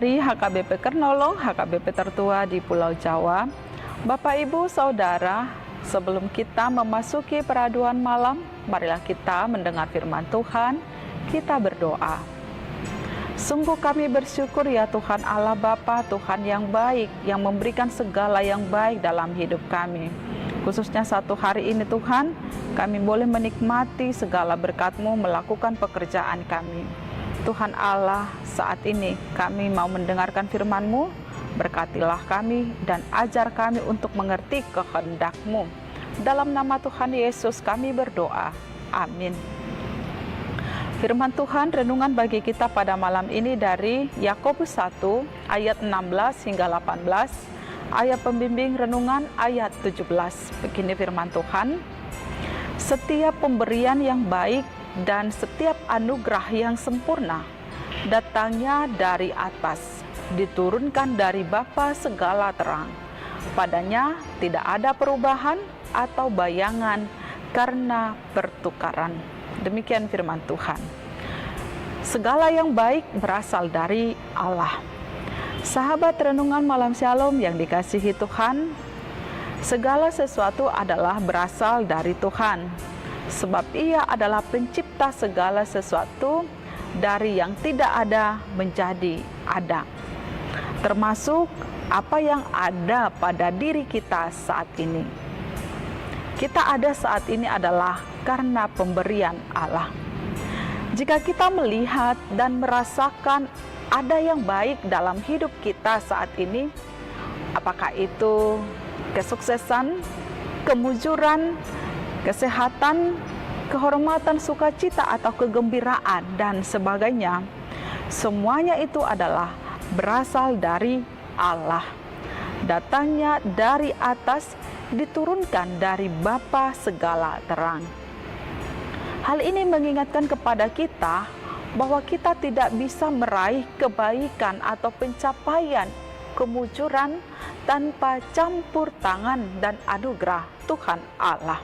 dari HKBP Kernolong, HKBP tertua di Pulau Jawa. Bapak, Ibu, Saudara, sebelum kita memasuki peraduan malam, marilah kita mendengar firman Tuhan, kita berdoa. Sungguh kami bersyukur ya Tuhan Allah Bapa, Tuhan yang baik, yang memberikan segala yang baik dalam hidup kami. Khususnya satu hari ini Tuhan, kami boleh menikmati segala berkat-Mu melakukan pekerjaan kami. Tuhan Allah, saat ini kami mau mendengarkan firman-Mu, berkatilah kami dan ajar kami untuk mengerti kehendak-Mu. Dalam nama Tuhan Yesus kami berdoa. Amin. Firman Tuhan renungan bagi kita pada malam ini dari Yakobus 1 ayat 16 hingga 18, ayat pembimbing renungan ayat 17. Begini firman Tuhan, setiap pemberian yang baik dan setiap anugerah yang sempurna datangnya dari atas, diturunkan dari Bapa segala terang. Padanya tidak ada perubahan atau bayangan karena pertukaran. Demikian firman Tuhan. Segala yang baik berasal dari Allah. Sahabat renungan malam Shalom yang dikasihi Tuhan, segala sesuatu adalah berasal dari Tuhan. Sebab Ia adalah pencipta segala sesuatu, dari yang tidak ada menjadi ada. Termasuk apa yang ada pada diri kita saat ini. Kita ada saat ini adalah karena pemberian Allah. Jika kita melihat dan merasakan ada yang baik dalam hidup kita saat ini, apakah itu kesuksesan, kemujuran, kesehatan, kehormatan, sukacita, atau kegembiraan, dan sebagainya, semuanya itu adalah berasal dari Allah. Datangnya dari atas, diturunkan dari Bapa segala terang. Hal ini mengingatkan kepada kita bahwa kita tidak bisa meraih kebaikan atau pencapaian, kemujuran tanpa campur tangan dan anugerah Tuhan Allah.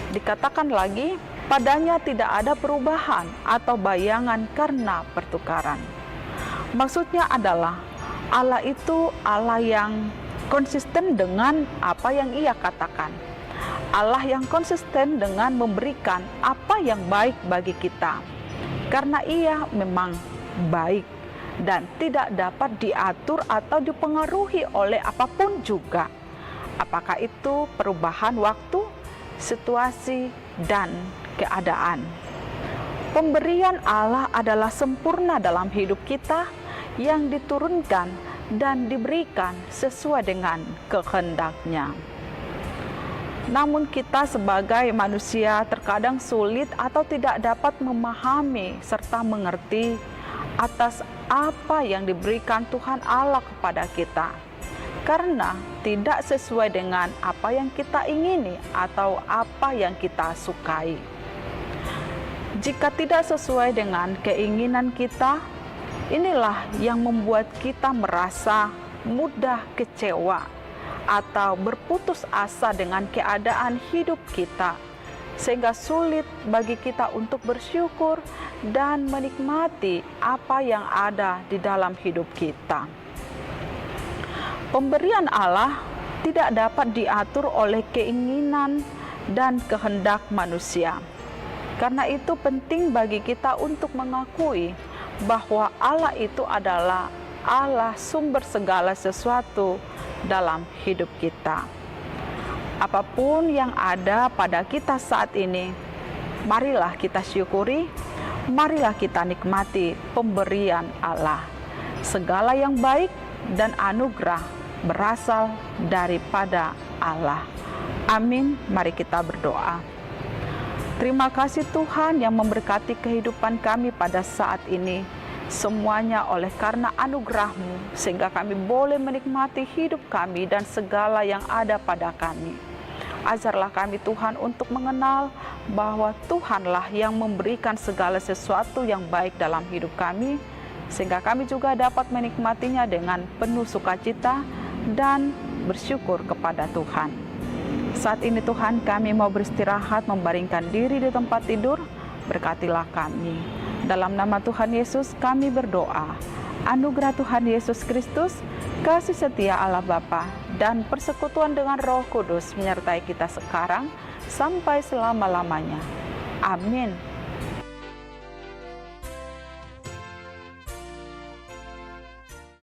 Dikatakan lagi, padanya tidak ada perubahan atau bayangan karena pertukaran. Maksudnya adalah Allah itu Allah yang konsisten dengan apa yang Ia katakan. Allah yang konsisten dengan memberikan apa yang baik bagi kita. Karena Ia memang baik dan tidak dapat diatur atau dipengaruhi oleh apapun juga. Apakah itu perubahan waktu, situasi, dan keadaan. Pemberian Allah adalah sempurna dalam hidup kita yang diturunkan dan diberikan sesuai dengan kehendak-Nya. Namun kita sebagai manusia terkadang sulit atau tidak dapat memahami serta mengerti atas apa yang diberikan Tuhan Allah kepada kita, karena tidak sesuai dengan apa yang kita ingini atau apa yang kita sukai. Jika tidak sesuai dengan keinginan kita, inilah yang membuat kita merasa mudah kecewa atau berputus asa dengan keadaan hidup kita, sehingga sulit bagi kita untuk bersyukur dan menikmati apa yang ada di dalam hidup kita. Pemberian Allah tidak dapat diatur oleh keinginan dan kehendak manusia. Karena itu penting bagi kita untuk mengakui bahwa Allah itu adalah Allah sumber segala sesuatu dalam hidup kita. Apapun yang ada pada kita saat ini, marilah kita syukuri, marilah kita nikmati pemberian Allah. Segala yang baik dan anugerah berasal daripada Allah. Amin. Mari kita berdoa. Terima kasih Tuhan yang memberkati kehidupan kami pada saat ini. Semuanya oleh karena anugerah-Mu, sehingga kami boleh menikmati hidup kami dan segala yang ada pada kami. Ajarlah kami Tuhan untuk mengenal bahwa Tuhanlah yang memberikan segala sesuatu yang baik dalam hidup kami, sehingga kami juga dapat menikmatinya dengan penuh sukacita dan bersyukur kepada Tuhan. Saat ini Tuhan, kami mau beristirahat, membaringkan diri di tempat tidur. Berkatilah kami. Dalam nama Tuhan Yesus kami berdoa. Anugerah Tuhan Yesus Kristus, kasih setia Allah Bapa, dan persekutuan dengan Roh Kudus menyertai kita sekarang sampai selama-lamanya. Amin.